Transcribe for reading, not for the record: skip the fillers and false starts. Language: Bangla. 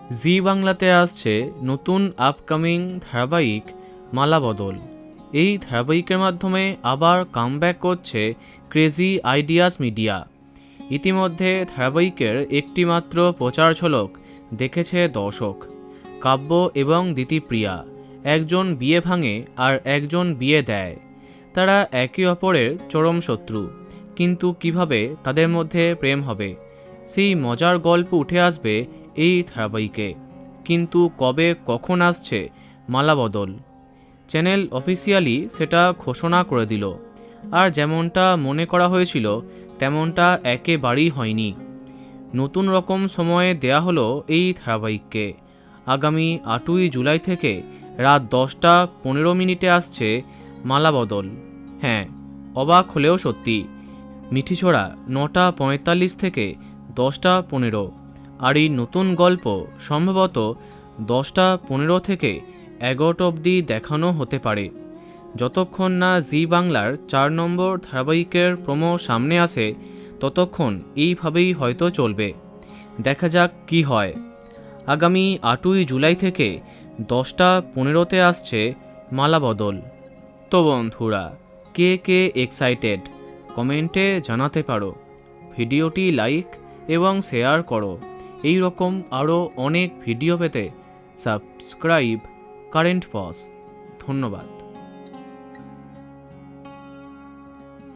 জি বাংলাতে আসছে নতুন আপকামিং ধারাবাহিক মালাবদল। এই ধারাবাহিকের মাধ্যমে আবার কামব্যাক করছে ক্রেজি আইডিয়াস মিডিয়া। ইতিমধ্যে ধারাবাহিকের একটি মাত্র প্রচার ঝলক দেখেছে দর্শক। কাব্য এবং দিতিপ্রিয়া একজন বিয়ে ভাঙে আর একজন বিয়ে দেয়। তারা একে অপরের চরম শত্রু, কিন্তু কিভাবে তাদের মধ্যে প্রেম হবে সেই মজার গল্প উঠে আসবে এই ধারাবাহিকে। কিন্তু কবে কখন আসছে মালাবদল, চ্যানেল অফিসিয়ালি সেটা ঘোষণা করে দিল। আর যেমনটা মনে করা হয়েছিল তেমনটা একেবারেই হয়নি। নতুন রকম সময়ে দেয়া হলো এই ধারাবাহিককে। আগামী 8ই জুলাই থেকে রাত 10টা 15 আসছে মালাবদল। হ্যাঁ, অবাক হলেও সত্যি। মিঠিছড়া 9টা 45 থেকে 10টা 15। আর এই নতুন গল্প সম্ভবত 10টা 15 থেকে 11টা অবধি দেখানো হতে পারে, যতক্ষণ না জি বাংলার 4 নম্বর ধারাবাহিকের প্রোমো সামনে আসে ততক্ষণ এইভাবেই হয়তো চলবে। দেখা যাক কি হয়। আগামী 8ই জুলাই থেকে 10টা 15 আসছে মালাবদল। তো বন্ধুরা, কে কে এক্সাইটেড কমেন্টে জানাতে পারো। ভিডিওটি লাইক এবং শেয়ার করো। এই রকম আরও অনেক ভিডিও পেতে সাবস্ক্রাইব কারেন্ট পজ। ধন্যবাদ।